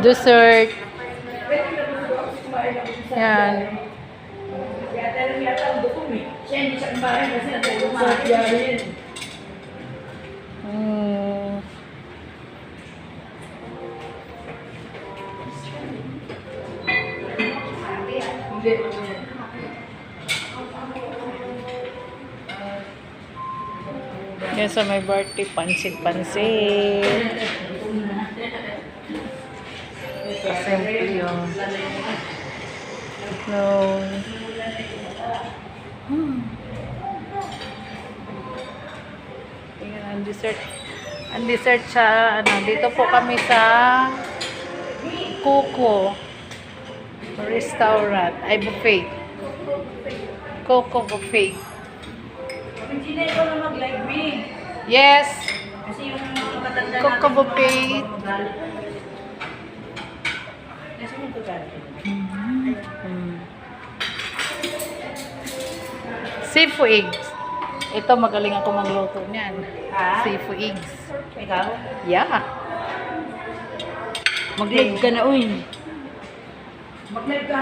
Dessert. Yan. Yan sa may birthday, pansit-pansit. Simple yun. No. Tingnan ang dessert. Ang dessert siya, dito po kami sa Coco Restaurant. Ay, buffet. Coco Buffet. Hindi ko na mag-live me. Yes. Kasi yung matanda Coco Buffet. Kasi mo ito Seafood eggs. Ito, magaling ako magluto niyan. Seafood eggs. Ikaw? Yeah. Mag-live ka na, uy. Mag-live ka.